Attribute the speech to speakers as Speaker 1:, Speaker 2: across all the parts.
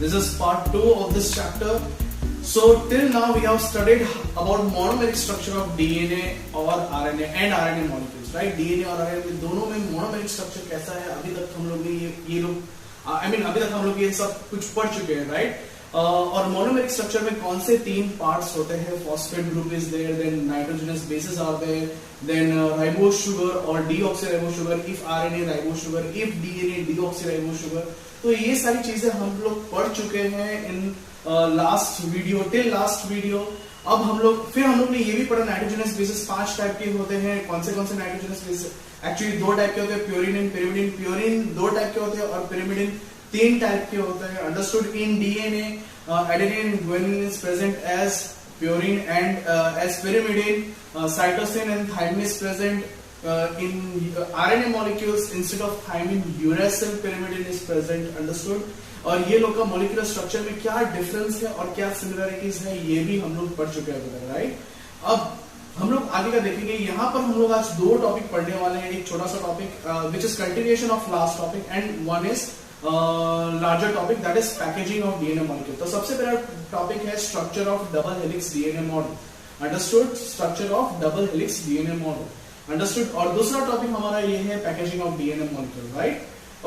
Speaker 1: This is part 2 of this chapter. So till now we have studied about monomeric structure of DNA और RNA and RNA molecules, right? DNA और RNA दोनों में monomeric structure कैसा है, अभी तक हम लोग ये लोग अभी तक हम लोग ये सब कुछ पढ़ चुके हैं, right? और मोनोमेरिक स्ट्रक्चर में कौन से 3 पार्ट्स होते हैं? Phosphate group is there, then nitrogenous bases are there, then ribose sugar और deoxyribose sugar, if RNA ribose sugar, if DNA deoxyribose sugar. तो ये सारी चीजें हम लोग पढ़ चुके हैं in last video, till last video. अब हम लोग ने ये भी पढ़ा नाइट्रोजनस बेसेस 5 टाइप के होते हैं। कौन से नाइट्रोजनस बेसेस? एक्चुअली 2 टाइप के होते हैं, purine and pyrimidine. Purine 2 type के होते हैं और पिरिमिडिन 3 टाइप के होते हैं। Understood? In DNA adenine and guanine is present as purine and as pyrimidine. Cytosine and thymine is present in RNA molecules. Instead of thymine, uracil pyrimidine is present. Understood? और ये लोग का molecular structure में क्या difference है और क्या similarities है ये भी हम लोग पढ़ चुके हैं, राइट? अब हम लोग आगे का देखेंगे। यहाँ पर हम लोग आज 2 टॉपिक पढ़ने वाले हैं। एक छोटा सा topic which is continuation of last topic and one is larger topic, that is packaging of DNA molecule. तो सबसे पहला टॉपिक है structure of double helix DNA model. Understood? Structure of double helix DNA model. Understood? और दूसरा topic हमारा ये है packaging of DNA molecule, right?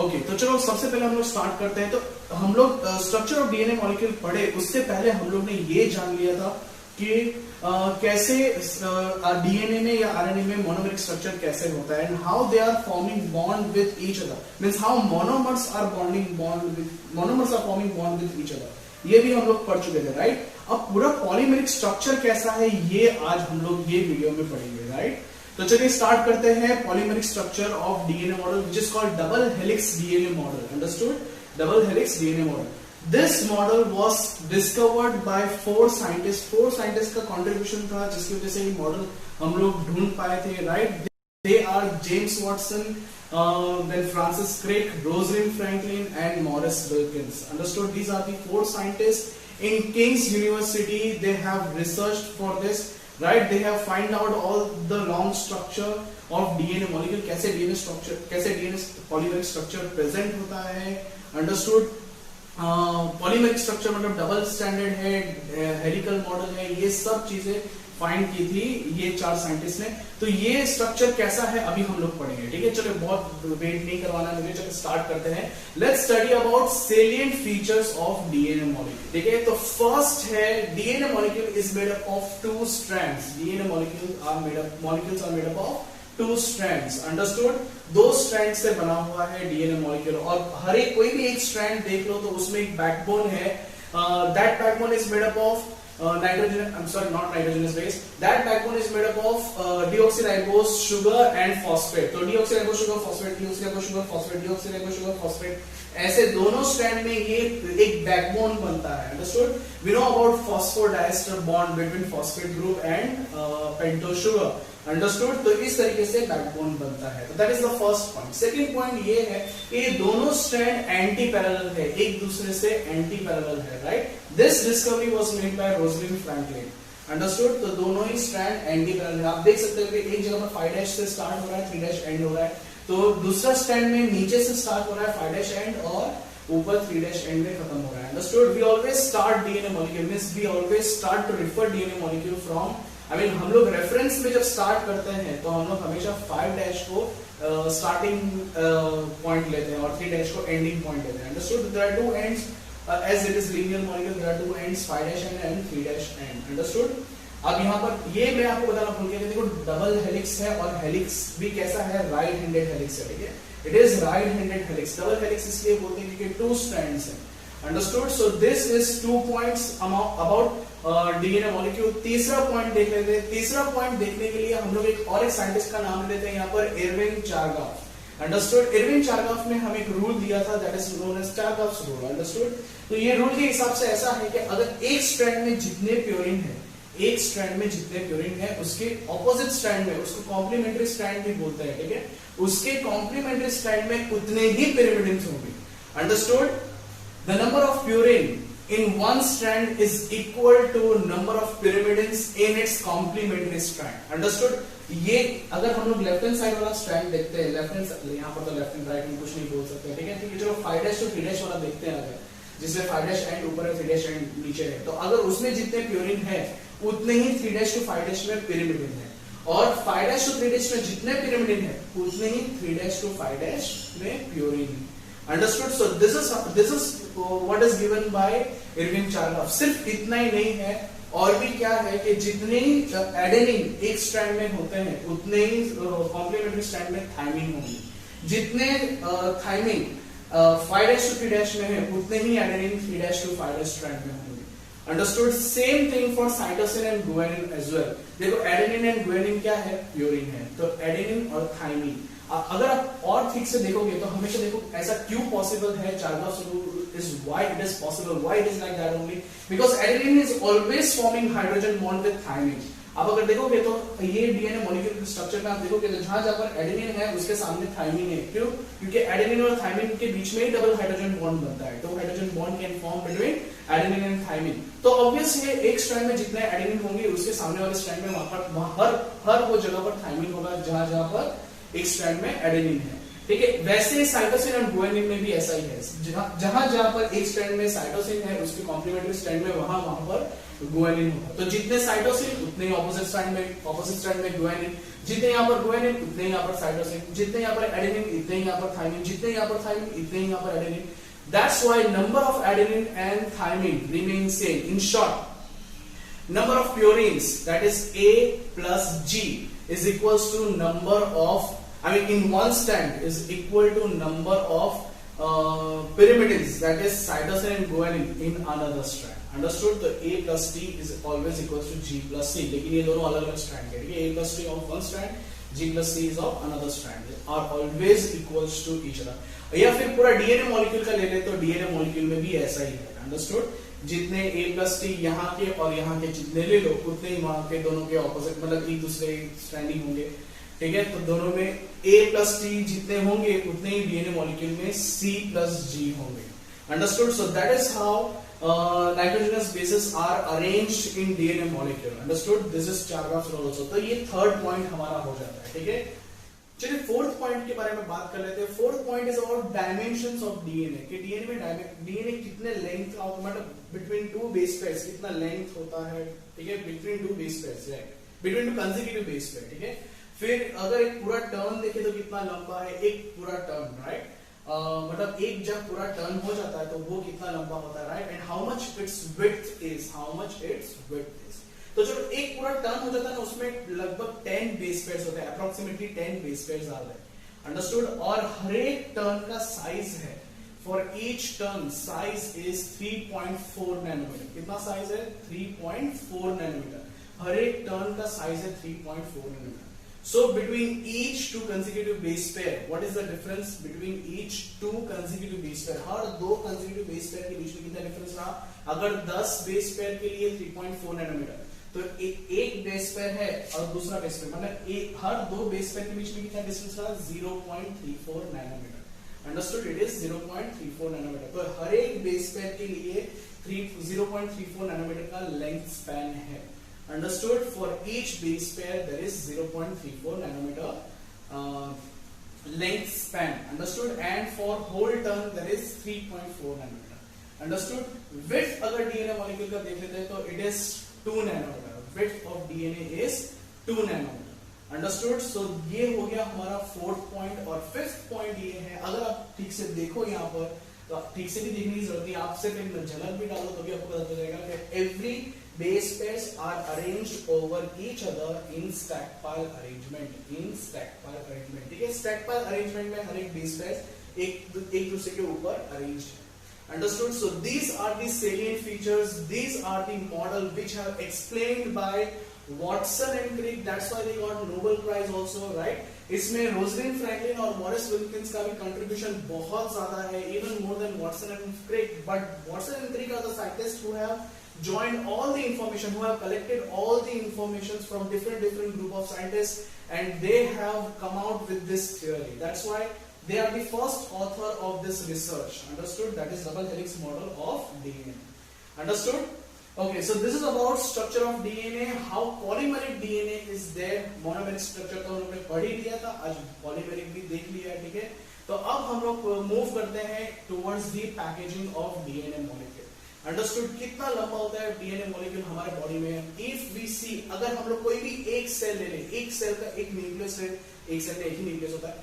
Speaker 1: Okay, तो चलो सबसे पहले हम लोग स्टार्ट करते हैं। तो हम लोग structure of DNA molecule पढ़े, उससे पहले हम लोग ने ये जान लिया था कि कैसे डीएनए में या आरएनए में मोनोमेरिक स्ट्रक्चर कैसे होता है and how they are forming bond with each other, means how monomers are forming bond with each other. ये भी हम लोग पढ़ चुके थे, राइट? अब पूरा पॉलीमेरिक स्ट्रक्चर कैसा है ये आज हम लोग ये वीडियो में पढ़ेंगे, राइट? तो चलिए स्टार्ट करते हैं polymeric structure of DNA model which is called double helix DNA model. Understood? Double helix DNA model. This model was discovered by 4 scientists. 4 scientists का contribution था जिसकी वजह से ये मॉडल हम लोग ढूंढ पाए थे, right? They are James Watson, then Francis Crick, Rosalind Franklin, and Maurice Wilkins. Understood? These are the 4 scientists in King's University. They have researched for this, right? They have find out all the long structure of DNA molecule. कैसे DNA polymeric structure present होता है. Understood? Polymeric structure मतलब double standard है, helical model है, ये सब चीजें find की थी ये 4 साइंटिस्ट ने। तो ये स्ट्रक्चर कैसा है अभी हम लोग पढ़ेंगे, ठीक है? चलो बहुत वेट नहीं करवाना मुझे, चलो स्टार्ट करते हैं। Let's study about salient features of DNA molecule, ठीक है? तो फर्स्ट है DNA molecule is made up of 2 strands. DNA molecules are made up of 2 strands. Understood? 2 strands से बना हुआ है डीएनए मॉलिक्यूल और हर एक कोई भी एक स्ट्रैंड देख लो तो उसमें एक बैकबोन है। That backbone is made up of not nitrogenous base. That backbone is made up of deoxyribose sugar and phosphate. तो deoxyribose sugar phosphate, deoxyribose sugar phosphate, deoxyribose sugar phosphate, ऐसे दोनों स्ट्रैंड में ये एक बैकबोन बनता है। Understood? We know about phosphodiester bond between phosphate group and pentose sugar. Understood? तो इस तरीके से बैकबोन बनता है। तो that is the first point. Second point ये है कि ये दोनों स्ट्रैंड एंटी पैरेलल है, एक दूसरे से एंटी पैरेलल है, right? This discovery was made by Rosalind Franklin. Understood? तो दोनों ही स्ट्रैंड एंटी पैरेलल है। आप देख सकते हो कि एक जगह पर 5' से स्टार्ट हो रहा है, 3' एंड हो रहा है, तो दूसरा स्ट्रैंड में नीचे से स्टार्ट हो रहा है 5' एंड और ऊपर 3' एंड में खत्म हो रहा है। Understood? We always start DNA molecule means we always start to refer DNA molecule from हम लोग रेफरेंस में जब स्टार्ट करते हैं तो हम लोग हमेशा 5' को स्टार्टिंग पॉइंट लेते हैं और 3' को एंडिंग पॉइंट लेते हैं। Understood? There are 2 ends as it is linear molecule, there are 2 ends, 5' and 3' end. Understood? अब यहाँ पर ये मैं आपको बताना भूल गया कि देखो डबल हेलिक्स है और हेलिक्स भी कैसा है? राइट हैंडेड हेलिक्स है, ठीक है? It is right handed helix. Double helix इसलिए बोलते हैं क्योंकि 2 स्ट्रैंड्स हैं। Understood? So this is 2 points about DNA molecule. तीसरा पॉइंट देख लेते हैं। तीसरा पॉइंट देखने के लिए हम लोग एक साइंटिस्ट का नाम लेते हैं यहाँ पर, Erwin Chargaff. Understood? Erwin Chargaff ने हमें एक रूल दिया था that is known as Chargaff's rule. Understood? तो ये रूल के हिसाब से ऐसा है कि अगर एक स्ट्रैंड में जितने प्योरिन है उसके ऑपोजिट स्ट्रैंड में, उसको कॉम्प्लीमेंट्री स्ट्रैंड भी बोलते हैं, ठीक है? उसके कॉम्प्लीमेंट्री स्ट्रैंड में उतने ही पिरिमिडिन्स होंगे। Understood? The number of purine in one strand is equal to number of pyrimidines in its complementary strand. Understood? ये अगर हम लोग लेफ्ट हैंड साइड वाला स्ट्रैंड देखते हैं, लेफ्ट हैंड यहाँ पर तो लेफ्ट हैंड राइट में कुछ नहीं बोल सकते, ठीक है? चलो 5' to 3' वाला देखते हैं। अगर जिसमें 5' एंड ऊपर है, 3' एंड नीचे है। तो अगर उसमें जितने प्यूरिन है उतने ही 3' to 5' में पिरिमिडिन है, और 5' to 3' में जितने पिरिमिडिन है उतने ही 3' to 5' में प्यूरिन है। Understood? So this is what is given by Irwin चारगाफ। सिर्फ इतना ही नहीं है, और भी क्या है कि जितने ही एडेनिन एक स्ट्रैंड में होते हैं उतने ही कॉम्प्लीमेंट्री स्ट्रैंड में थायमिन होंगे। जितने थायमिन 5' to 3' में है उतने ही एडेनिन 3' to 5' स्ट्रैंड में होंगे। Understood? Same thing for cytosine and guanine as well. देखो एडेनिन एंड गुआनिन क्या है? प्यूरिन है। तो एडेनिन और थायमिन अगर आप और ठीक से देखोगे तो हमेशा देखो ऐसा क्यों पॉसिबल है, Chargaff rule is why it is possible, why it is like that only because adenine is always forming hydrogen bond with thymine. आप अगर देखोगे तो ये डीएनए मॉलिक्यूल स्ट्रक्चर में आप देखोगे तो जहां जहां पर एडेनिन है उसके सामने थायमिन है। क्यों? क्योंकि एडेनिन और थायमिन के बीच में ही डबल हाइड्रोजन बॉन्ड बनता है, तो hydrogen bond can form between adenine and thymine. तो ऑब्वियस है एक स्ट्रैंड में जितने एडेनिन होंगे उसके सामने वाले स्ट्रैंड में वहां पर हर वो जगह पर थायमिन होगा जहां जहां पर एक स्ट्रैंड में एडेनिन है। ठीक है, वैसे साइटोसिन और गुआनिन में भी ऐसा ही है, जहां जहां पर एक स्ट्रैंड में साइटोसिन है उसके कॉम्प्लीमेंट्री स्ट्रैंड में वहां पर गुआनिन होगा। तो जितने साइटोसिन उतने ही ऑपोजिट स्ट्रैंड में गुआनिन, जितने यहां पर गुआनिन उतने यहां पर साइटोसिन, जितने यहां पर एडेनिन इतने यहां पर थायमिन, जितने यहां पर थायमिन इतने यहां पर adenine. That's why number of adenine and thymine remain same. In short, number of purines, that is A plus G, is equals to number of, in one strand is equal to number of pyrimidines, that is cytosine and guanine in another strand. Understood? तो A plus T is always equals to G plus C, लेकिन ये दोनों अलग अलग strand है। ठीक है, A plus T of one strand, G plus C is of another strand, are always equals to each other। या फिर पूरा डीएनए मॉलिक्यूल का ले ले तो डीएनए मॉलिक्यूल में भी ऐसा ही है। अंडरस्टूड? जितने A plus T यहाँ के और यहाँ के जितने ले लो उतने ही वहां के दोनों के ऑपोजिट, मतलब एक दूसरे स्ट्रैंडिंग होंगे। ठीक है, तो दोनों में A plus T जितने होंगे उतने ही डीएनए मॉलिक्यूल में C plus G होंगे। Understood? So that is how nitrogenous bases are arranged in DNA molecule. Understood? This is Chargaff's rule also. तो ये थर्ड पॉइंट हमारा हो जाता है। ठीक है, चलिए फोर्थ पॉइंट के बारे में बात कर लेते हैं। Fourth point is about dimensions of DNA, कि डीएनए में डीएनए कितने लेंथ का, मतलब बिटवीन टू बेस पेयर्स कितना लेंथ होता है। ठीक है, between two base pairs, right, between two consecutive base pair. ठीक है, फिर अगर एक पूरा टर्न देखे तो कितना लंबा है एक पूरा टर्न, राइट, मतलब एक जब पूरा टर्न हो जाता है तो वो कितना लंबा होता है, right, and how much it's width is, तो जो एक पूरा टर्न हो जाता है ना उसमें लगभग 10 बेस पेयर्स होते हैं, अप्रोक्सीमेटली 10 बेस पेयर्स आते हैं। अंडरस्टूड? और हर एक टर्न का साइज है, for each turn size is 3.4 nanometre. कितना साइज है? 3.4 नैनोमीटर। हर एक टर्न का साइज है 3.4 nanometre. So between each two consecutive base pair, what is the difference between each two consecutive base pair? हर दो consecutive base pair के बीच में कितना difference रहा? अगर 10 base pair के लिए 3.4 नैनोमीटर, तो एक बेस पेयर है और दूसरा बेस पेयर, मतलब हर दो बेस पेयर के बीच में कितना डिस्टेंस रहा? 0.34 nanometre. Understood? It is 0.34 nanometre. तो हर एक बेस पेयर के लिए 0.34 नैनोमीटर का लेंथ स्पैन है। Understood? For each base pair there is 0.34 nanometer length span. Understood? And for whole turn there is 3.4 nanometer. Understood? Width अगर DNA molecule का देख लेते हैं तो it is 2 nanometer. Width of DNA is 2 nanometer. Understood? So ये हो गया हमारा फोर्थ पॉइंट। और फिफ्थ पॉइंट ये है, अगर आप ठीक से देखो यहाँ पर, तो ठीक से भी देखने की जरूरत नहीं, आप सिर्फ एक झलक भी डालो तो भी आपको पता चल जाएगा कि every base pairs are arranged over each other in stack pile arrangement. ठीक है, stack pile arrangement में हर एक base pairs एक दूसरे के ऊपर arranged है। Understood? So these are the salient features. These are the model which have explained by Watson and Crick. That's why they got Nobel Prize also, right? इसमें Rosalind Franklin और Morris Wilkins का भी contribution बहुत ज्यादा है, even more than Watson and Crick. But Watson and Crick are the scientists who have joined all the information, who have collected all the information from different group of scientists, and they have come out with this theory. That's why they are the first author of this research. Understood? That is double helix model of DNA. Understood? Okay, so this is about structure of DNA, how polymeric DNA is there. Monomeric structure तो हमने पढ़ ही लिया था, आज polymeric भी देख लिया है। ठीक है, तो अब हम लोग मूव करते हैं towards the packaging of DNA molecule. Understood? कितना लंबा होता है डीएनए मॉलिक्यूल हमारे बॉडी में? इफ वी सी, अगर हम लोग कोई भी एक सेल ले लें, एक सेल का एक न्यूक्लियस है, एक सेल में एक ही न्यूक्लियस होता है,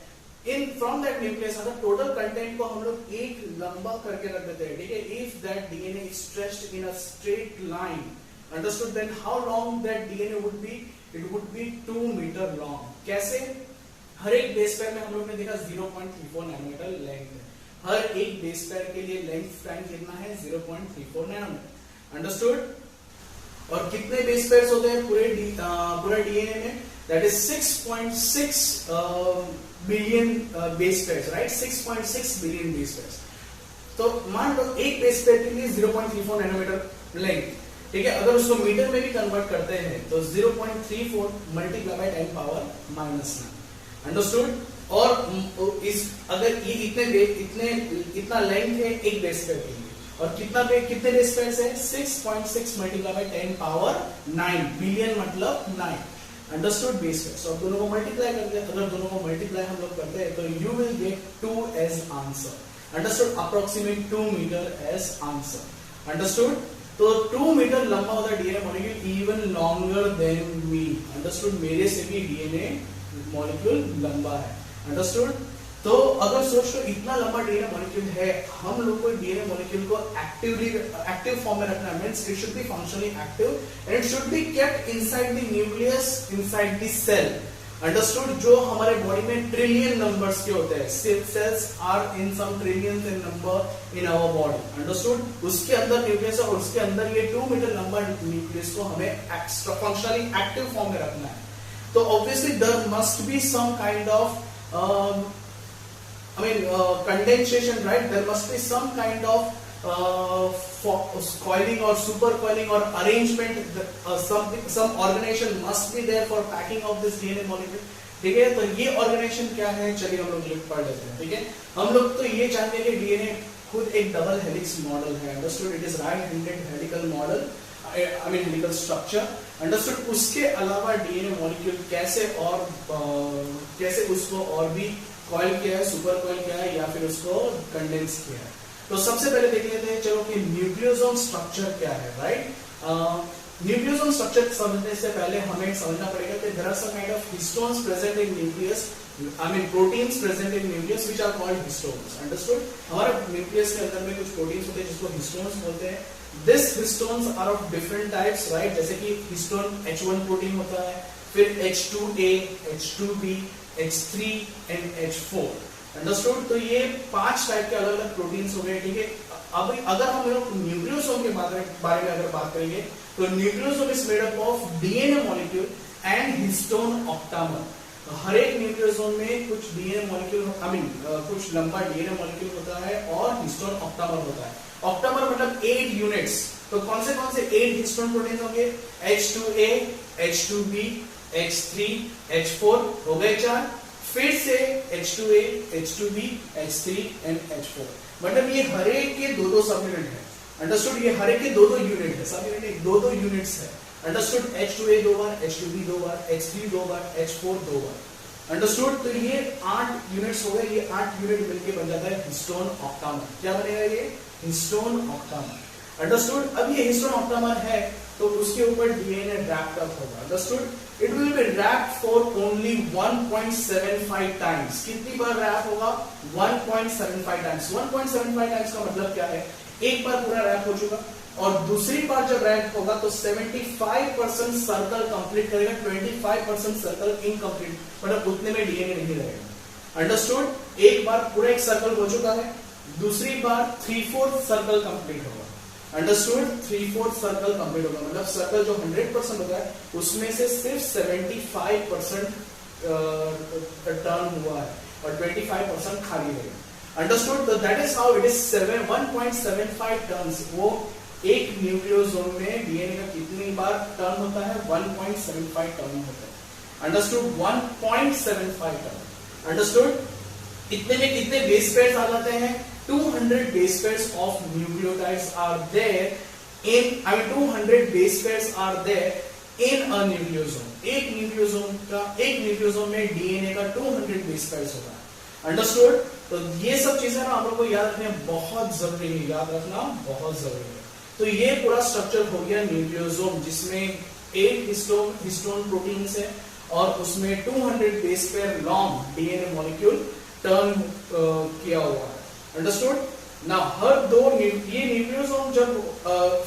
Speaker 1: इन फ्रॉम दैट न्यूक्लियस अगर टोटल कंटेंट को हम लोग एक लंबा करके रख देते हैं, ठीक है, if that DNA is stretched in a straight line, understood, then how long that DNA would be? It would be 2 metre long. कैसे? हर एक बेस पेयर में हम लोग ने देखा 0.34 नैनोमीटर लेंथ है। हर एक बेस पेयर के लिए लेंथ टाइम कितना है? 0.34 नैनोमीटर। अंडरस्टूड? और कितने बेस पेयर्स होते हैं पूरे डीएनए में? That is 6.6 billion base pairs, right? 6.6 billion base pairs. तो मान लो एक बेस पेयर के लिए 0.34 नैनोमीटर लेंथ, ठीक है। अगर उसको मीटर में भी कन्वर्ट करते हैं तो 0.34 मल्टीप्लाई बाय 10 पावर -9। अंडरस्टूड? और इस अगर ये इतना लेंथ है एक बेस पेयर के लिए, और कितने बेस पेयर है? 6.6 मल्टीप्लाई बाय 10 पावर 9 बिलियन, मतलब 9। अंडरस्टूड? Base pair. सो दोनों को मल्टीप्लाई करते हैं, अगर दोनों को मल्टीप्लाई हम लोग करते हैं तो you will get 2 as answer. Understood? Approximate 2 metre as answer. Understood? तो 2 मीटर लंबा होता है DNA molecule, even longer than me. Understood? मेरे से भी डीएनए मॉलिक्यूल लंबा है। अंडरस्टूड? तो अगर सोच लो इतना लंबा डीएनए मॉलिक्यूल है, हम लोग को डीएनए मॉलिक्यूल को एक्टिव फॉर्म में रखना है, means it should be functionally active and it should be kept inside the nucleus, inside the cell. Understood? जो हमारे बॉडी में ट्रिलियन नंबर्स के होते हैं, cells are in some trillions in number in our body. Understood? उसके अंदर nucleus है और उसके अंदर ये 2 मीटर लंबा न्यूक्लियस को हमें एक्स्ट्रा फंक्शनली एक्टिव फॉर्म में रखना है। तो obviously there must be some kind of condensation, right? There must be some kind of coiling or super coiling or arrangement. Some organization must be there for packing of this DNA molecule. ठीक है, तो ये organisation क्या है? चलिए हम लोग पढ़ लेते हैं। ठीक है, हम लोग तो ये जानते हैं कि डीएनए खुद एक डबल हेलिक्स मॉडल है। Understood? It is right handed helical model, helical structure. Understood? उसके अलावा डीएनए मॉलिक्यूल कैसे उसको और भी कॉइल किया है, सुपर कॉइल किया है, या फिर उसको कंडेंस किया है। तो सबसे पहले देख लेते हैं चलो कि न्यूक्लियोसोम स्ट्रक्चर क्या है, राइट? न्यूक्लियोसोम स्ट्रक्चर समझने से पहले हमें समझना पड़ेगा कि there are some kind of histones present in nucleus, proteins present in nucleus which are called histones. Understood? हमारे न्यूक्लियस के अंदर में कुछ प्रोटीन्स होते हैं जिसको हिस्टोन्स बोलते हैं। This histones are of different types, right? जैसे कि हिस्टोन H1 प्रोटीन होता है, फिर H2A, H2B, H3 and H4। Understood? तो ये 5 टाइप के अलग अलग प्रोटीन्स हो गए। ठीक है, अब अगर हम लोग न्यूक्लियोसोम के बारे में अगर बात करेंगे तो nucleosome is made up of DNA molecule and histone octamer. हर एक न्यूक्लियोसोम में कुछ डीएनए मॉलिक्यूल, कुछ लंबा डीएनए मॉलिक्यूल होता है और हिस्टोन ऑक्टामर होता है। ऑक्टामर मतलब 8 यूनिट्स। तो कौन से 8 हिस्टोन प्रोटीन होंगे? H2A, H2B, H3, H4 हो गए 4, फिर से H2A, H2B, H3 and H4। मतलब ये हर एक के 2-2 सब यूनिट है। अंडरस्टूड? ये हर एक के 2-2 यूनिट है, सब यूनिट 2-2 यूनिट्स है। अंडरस्टूड? H2A 2 बार, H2B 2 बार, H3 2 बार, H4 2 बार। अंडरस्टूड? तो ये 8 यूनिट्स हो गए। ये 8 यूनिट मिलकर बन जाता है हिस्टोन ऑक्टामर। क्या बनेगा ये? Histone octamer. अंडरस्टूड? अब ये हिस्टोन ऑक्टामर है तो उसके ऊपर डीएनए रैप्ड अप होगा। Understood? It will be wrapped for only 1.75 times. कितनी बार रैप होगा? 1.75 टाइम्स। 1.75 टाइम्स का मतलब क्या है? एक बार पूरा रैप हो चुका और दूसरी बार जब रैप होगा तो 75% सर्कल कंप्लीट करेगा, 25% सर्कल इनकम्प्लीट, मतलब उतने में डीएनए नहीं रहेगा। अंडरस्टूड? एक बार पूरा एक सर्कल हो चुका है, दूसरी बार 3/4 सर्कल कंप्लीट होगा। अंडरस्टूड? 3/4 सर्कल कंप्लीट होगा, मतलब सर्कल जो 100% होता है उसमें से सिर्फ 75% टर्न हुआ है और 25% खाली रहेगा। अंडरस्टूड? तो that is how it is 1.75 turns. वो एक न्यूक्लियोसोम में डीएनए का कितनी बार टर्न होता है? 1.75 टर्न होता है। अंडरस्टूड? 1.75 टर्न। अंडरस्टूड? इतने में कितने बेस पेयर्स आ जाते हैं? 200 base pairs of nucleotides are there in 200 base pairs are there in a nucleosome। एक न्यूक्लियोसोम में डीएनए का 200 बेस पेयर्स होगा। अंडरस्टूड? तो ये सब चीजें ना आप लोग को याद रखना बहुत जरूरी है, याद रखना बहुत जरूरी है। तो ये पूरा स्ट्रक्चर हो गया न्यूक्लियोसोम, जिसमें 8 हिस्टोन प्रोटीन्स है और उसमें 200 base pair long DNA molecule turn किया हुआ है। अंडरस्टूड? ना हर दो ये न्यूक्लियोसोम जब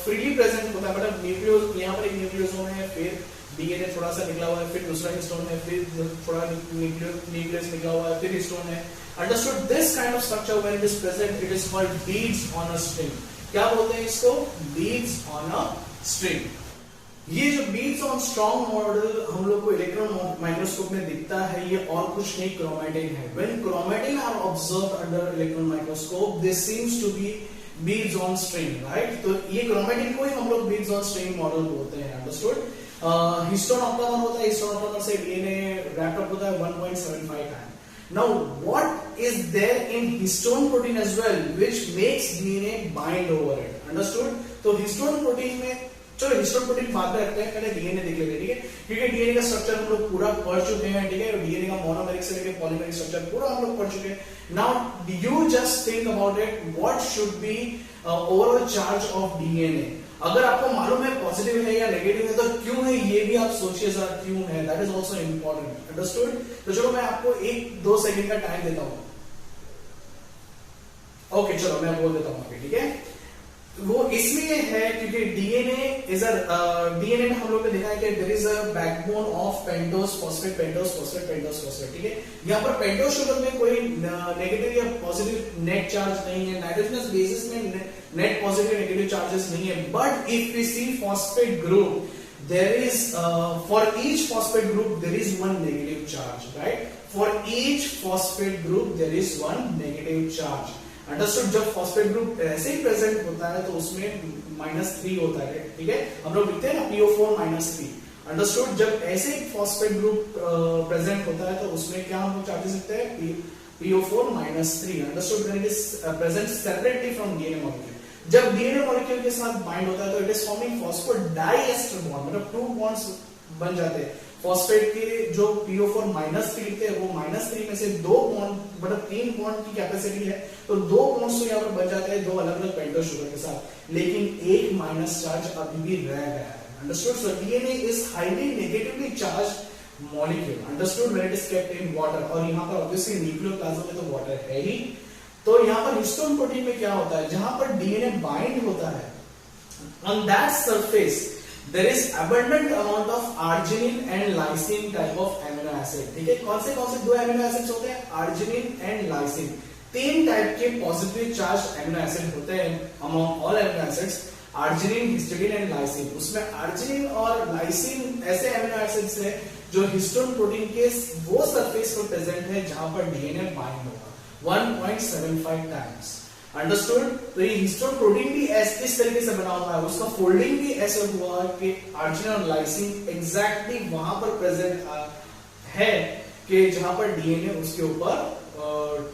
Speaker 1: फ्रीली प्रेजेंट होता है, मतलब न्यूक्लियोस यहाँ पर एक न्यूक्लियोसोम है, फिर डीएनए थोड़ा सा निकला हुआ है, फिर दूसरा हिस्टोन है, फिर थोड़ा न्यूक्लियस निकला हुआ है, फिर हिस्टोन है। Understood? This kind of structure when it is present it is called beads on a string. क्या बोलते हैं इसको? Beads on a string. ये जो बीड्स ऑन स्ट्रॉन्ग मॉडल हम लोग को इलेक्ट्रॉन माइक्रोस्कोप में दिखता है, ये और कुछ नहीं क्रोमैटिन है। When chromatin are observed under electron microscope this seems to be beads on string, right? तो ये क्रोमैटिन को ही हम लोग बीड्स ऑन स्ट्रिंग मॉडल बोलते हैं। अंडरस्टूड? हिस्टोन ऑक्टामर होता है, हिस्टोन ऑक्टामर से डीएनए रैप्ड अप होता है 1.75 time. Now, what is there in histone protein as well, which makes DNA bind over it? Understood? तो histone protein में, चलो histone protein बाद में रखते हैं, पहले DNA देख लेते हैं, ठीक है? क्योंकि DNA का स्ट्रक्चर हम लोग पूरा पढ़ चुके हैं, ठीक है? DNA का मोनोमेरिक से लेकर पॉलीमेरिक स्ट्रक्चर पूरा हम लोग पढ़ चुके हैं। Now, you just think about it. What should be overall charge of DNA? अगर आपको मालूम है पॉजिटिव है या नेगेटिव है तो क्यों है, ये भी आप सोचिए जरा, क्यों है, that is also important. Understood? तो चलो मैं आपको 1-2 सेकंड का टाइम देता हूं। ओके, चलो मैं बोल देता हूं अभी, ठीक है? वो इसलिए है क्योंकि डीएनए में हम लोग ने देखा है कि there is a backbone of pentose phosphate, pentose phosphate, pentose phosphate, ठीक है? यहाँ पर पेंटोज शुगर में कोई नेगेटिव या पॉजिटिव नेट चार्ज नहीं है, नाइट्रोजनस बेसिस में नेट पॉजिटिव नेगेटिव चार्जेस नहीं है। But if we see phosphate group, there is for each phosphate group there is one negative charge, right? For each phosphate group there is one negative charge. Understood? जब phosphate group ऐसे ही present होता है तो उसमें -3 होता है, ठीक है? हम लोग लिखते हैं ना PO4 -3। अंडरस्टूड? जब ऐसे ही फॉस्फेट ग्रुप प्रेजेंट होता है तो उसमें क्या हम लोग चार्जेस लिखते हैं? PO4 -3। Understood? When it is present separately from DNA molecule. जब डीएनए मॉलिक्यूल के साथ बाइंड होता है तो it is forming phosphodiester bond, मतलब 2 बॉन्ड्स बन जाते हैं। फॉस्फेट के जो PO4 -3 लिखते हैं वो -3 में से 2 बॉन्ड, मतलब 3 बॉन्ड की कैपेसिटी है, तो 2 बॉन्ड्स तो यहाँ पर बन जाते हैं 2 अलग अलग पेंटोज शुगर के साथ, लेकिन एक माइनस चार्ज अभी भी रह गया है। Understood? So DNA is highly negatively charge molecule. Understood? When it is kept in water, और यहाँ पर ऑब्वियसली न्यूक्लियोप्लाज्म में तो वाटर है ही। तो यहाँ पर हिस्टोन प्रोटीन में क्या होता है, जहां पर डीएनए बाइंड होता है, on that surface there is abundant amount of arginine and lysine type of amino acid, ठीक है? कौन से 2 एमिनो एसिड्स होते हैं? Arginine and lysine. 3 टाइप के पॉजिटिवली चार्ज एमिनो एसिड होते हैं among all amino acids, arginine, histidine and lysine. उसमें आर्जिनिन और लाइसिन ऐसे एमिनो एसिड्स हैं जो हिस्टोन प्रोटीन के वो सरफेस पर प्रेजेंट है जहां पर डीएनए बाइंड होगा 1.75 टाइम्स। अंडरस्टूड? तो ये हिस्टोन प्रोटीन भी इस तरीके से बना हुआ है, उसका फोल्डिंग भी ऐसे हुआ कि आर्जिनिन और लाइसिन एग्जैक्टली वहां पर प्रेजेंट है कि जहां पर डीएनए उसके ऊपर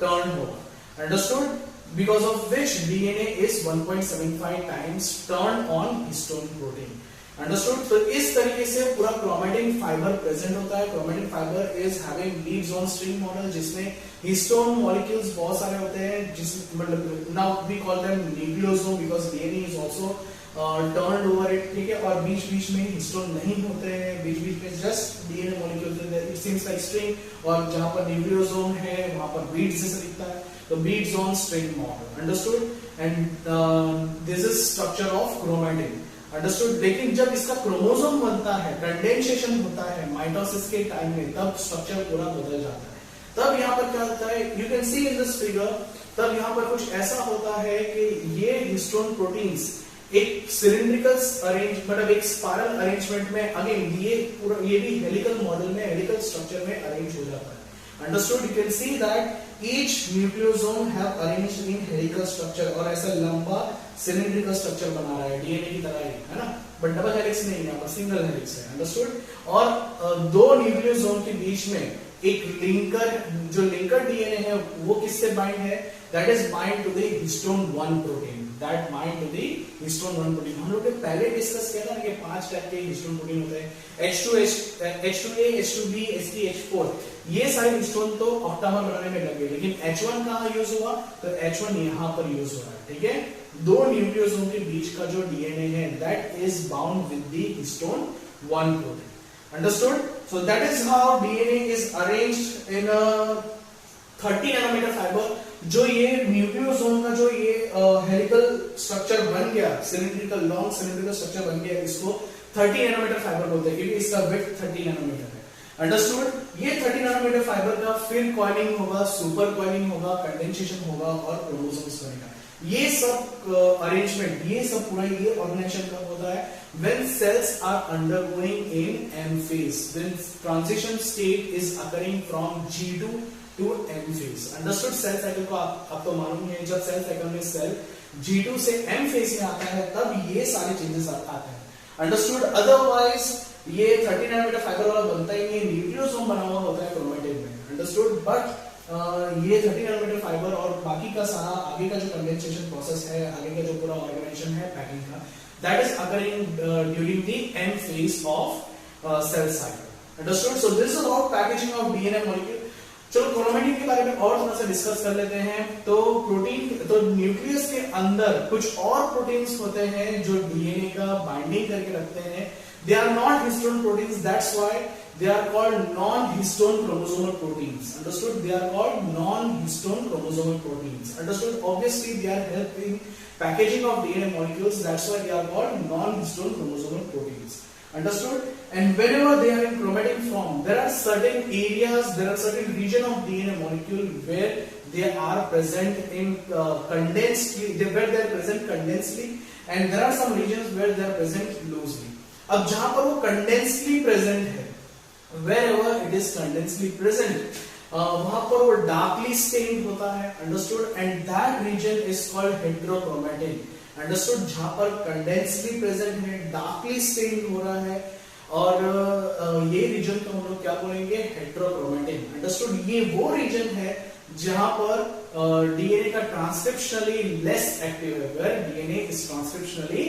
Speaker 1: टर्न होगा। Understood? Because of which DNA is 1.75 times turn on histone protein. Understood? तो इस तरीके से पूरा क्रोमैटिन फाइबर प्रेजेंट होता है। Chromatin fibre is having beads on string model, जिसमें हिस्टोन मॉलिक्यूल्स बहुत सारे होते हैं, जिस मतलब now we call them nucleosome because DNA is also turned over it, ठीक है? और बीच-बीच में हिस्टोन नहीं होते हैं, बीच-बीच में just DNA molecules, it seems like string, और जहां पर न्यूक्लियोसोम है वहां पर बीड्स जैसे दिखता है, तो beads on string model. Understood? And this is structure of chromatin. Understood? लेकिन जब इसका क्रोमोसोम बनता है, कंडेंसेशन होता है माइटोसिस के टाइम में, तब स्ट्रक्चर पूरा बदल जाता है। तब यहाँ पर क्या होता है, you can see in this figure, तब यहाँ पर कुछ ऐसा होता है कि ये हिस्टोन प्रोटीन्स एक सिलिंड्रिकल अरेंज, मतलब एक स्पाइरल अरेंजमेंट में, अगेन ये भी हेलिकल मॉडल में, हेलिकल स्ट्रक्चर में अरेंज हो जाता है। Understood? You can see that each nucleosome have arranged in helical structure, और ऐसा लंबा सिलिंड्रिकल स्ट्रक्चर बना रहा है डीएनए की तरह ही, है ना? बट डबल हेलिक्स नहीं है, सिंगल हेलिक्स है। अंडरस्टूड? और 2 न्यूक्लियोसोम के बीच में एक लिंकर, जो लिंकर डीएनए है वो किससे बाइंड है? That is bind to the histone 1 protein, that bind to the histone 1 protein. हम लोग ने पहले डिस्कस किया था ना कि 5 टाइप के हिस्टोन प्रोटीन होते हैं, H2A, H2B, H3, H4. ये सारे हिस्टोन तो ऑक्टामर बनाने में लगे, लेकिन H1 कहाँ यूज हुआ? तो H1 यहाँ पर यूज हो रहा है, ठीक है। दो न्यूक्लियोसोम के बीच का जो डीएनए है that is bound with the histone 1 protein. Understood? So that is how DNA is arranged in a 30 nanometer fiber. जो ये न्यूक्लियोसोम का जो ये हेलिकल स्ट्रक्चर बन गया, सिलिंड्रिकल लॉन्ग सिलिंड्रिकल स्ट्रक्चर बन गया, इसको 30 नैनोमीटर फाइबर बोलते हैं क्योंकि इसका विड्थ 30 नैनोमीटर है। अंडरस्टूड? ये 30 नैनोमीटर फाइबर का फिर कॉइलिंग होगा, सुपर कॉइलिंग होगा, कंडेंसेशन होगा और क्रोमोसोम्स बनेगा। ये सब अरेंजमेंट, ये सब पूरा ये ऑर्गेनाइजेशन कब होता है? when cells are undergoing in M phase, when transition state is occurring from G2 to M phase. Understood? Cell cycle को आप तो मालूम है, जब सेल साइकिल में सेल G2 से M phase में आता है तब ये सारे चेंजेस आते हैं। Understood? अदरवाइज ये 30 नैनोमीटर फाइबर वाला बनता ही नहीं, न्यूक्लियोसोम बना हुआ होता है क्रोमेटिन में। Understood? बट ये 30 नैनोमीटर फाइबर और बाकी का सारा आगे का जो कंडेंसेशन प्रोसेस है, आगे का जो पूरा ऑर्गेनाइजेशन है पैकिंग का, that is occurring during the M phase of cell cycle. Understood? So this is about packaging of DNA molecule. चलो क्रोमेटिन के बारे में और थोड़ा सा डिस्कस कर लेते हैं। तो प्रोटीन, तो न्यूक्लियस के अंदर कुछ और प्रोटीन्स होते हैं जो डीएनए का बाइंडिंग करके रखते हैं। They are not histone proteins, that's why they are called non-histone chromosomal proteins. Understood? They are called non-histone chromosomal proteins. Understood? Obviously they are helping packaging of DNA molecules, that's why they are called non-histone chromosomal proteins. Understood? And whenever they are in chromatin form, there are certain areas, there are certain region of DNA molecule where they are present in condensed, where they are present condensedly, and there are some regions where they are present loosely. अब जहां पर वो condensedly present है, wherever it is condensedly present, वहां पर वो darkly stained होता है। Understood? And that region is called heterochromatin. Understood? जहां पर कंडेंसली प्रेजेंट है, डार्कली स्टेन्ड हो रहा है, और ये रीजन को हम लोग क्या बोलेंगे? हेटेरोक्रोमैटिन। अंडरस्टूड? ये वो रीजन है जहां पर डीएनए का ट्रांसक्रिप्शनली लेस एक्टिव है, where DNA is transcriptionally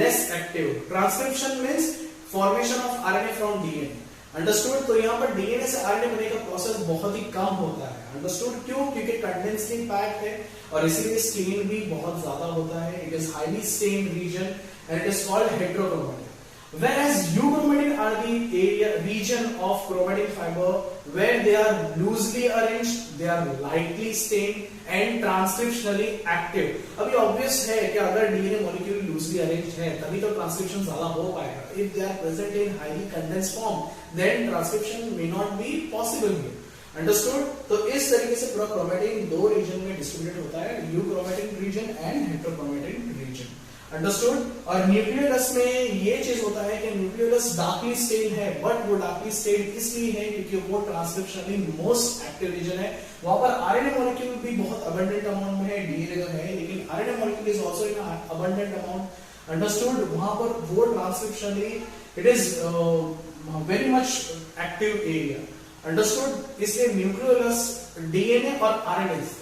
Speaker 1: less active. Transcription means formation of RNA from DNA. Understood? तो यहाँ पर डीएनए से आरएनए बनने का प्रोसेस बहुत ही कम होता है। अंडरस्टूड? क्यों? क्योंकि कंडेंसली पैक्ड है और इसीलिए स्टेन भी बहुत ज्यादा होता है। It is highly stained region and it is called heterochromatin. Whereas euchromatin are the area region of chromatin fiber where they are loosely arranged, they are lightly stained and transcriptionally active. अभी obvious है कि अगर DNA molecule loosely arranged है तभी तो transcription ज़्यादा हो पाएगा। If they are present in highly condensed form, then transcription may not be possible here. Understood? तो इस तरीके से पूरा chromatin दो region में distributed होता है, euchromatin region and heterochromatin region. Understood? और न्यूक्लियोलस में ये चीज होता है कि न्यूक्लियोलस डार्कली स्टेन्ड है, बट वो डार्कली स्टेन्ड इसलिए है क्योंकि वो ट्रांसक्रिप्शनली मोस्ट एक्टिव रीजन है। वहां पर आरएनए मॉलिक्यूल भी बहुत अबंडेंट अमाउंट में है, डीएनए तो है, लेकिन RNA molecule is also in abundant amount. Understood? वहां पर वो transcriptionally it is very much active area. Understood? इसलिए न्यूक्लियोलस, डीएनए और आरएनए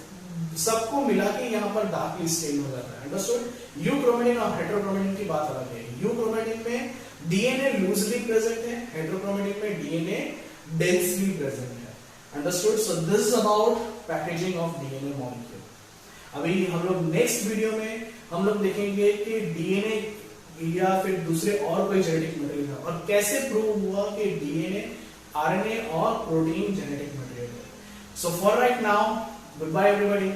Speaker 1: सबको मिला के यहाँ पर डार्कली स्टेन हो जाता है। अंडरस्टूड? यूक्रोमेटिन और हेटेरोक्रोमेटिन की बात अलग है। यूक्रोमेटिन में डीएनए लूजली प्रेजेंट है, हेटेरोक्रोमेटिन में डीएनए डेंसली प्रेजेंट है। Understood? So this is about packaging of DNA molecule. अभी हम लोग नेक्स्ट वीडियो में हम लोग देखेंगे कि डीएनए या फिर दूसरे और कोई जेनेटिक मटेरियल है और कैसे प्रूव हुआ कि डीएनए, आरएनए और प्रोटीन जेनेटिक मटेरियल है। So for right now, goodbye everybody.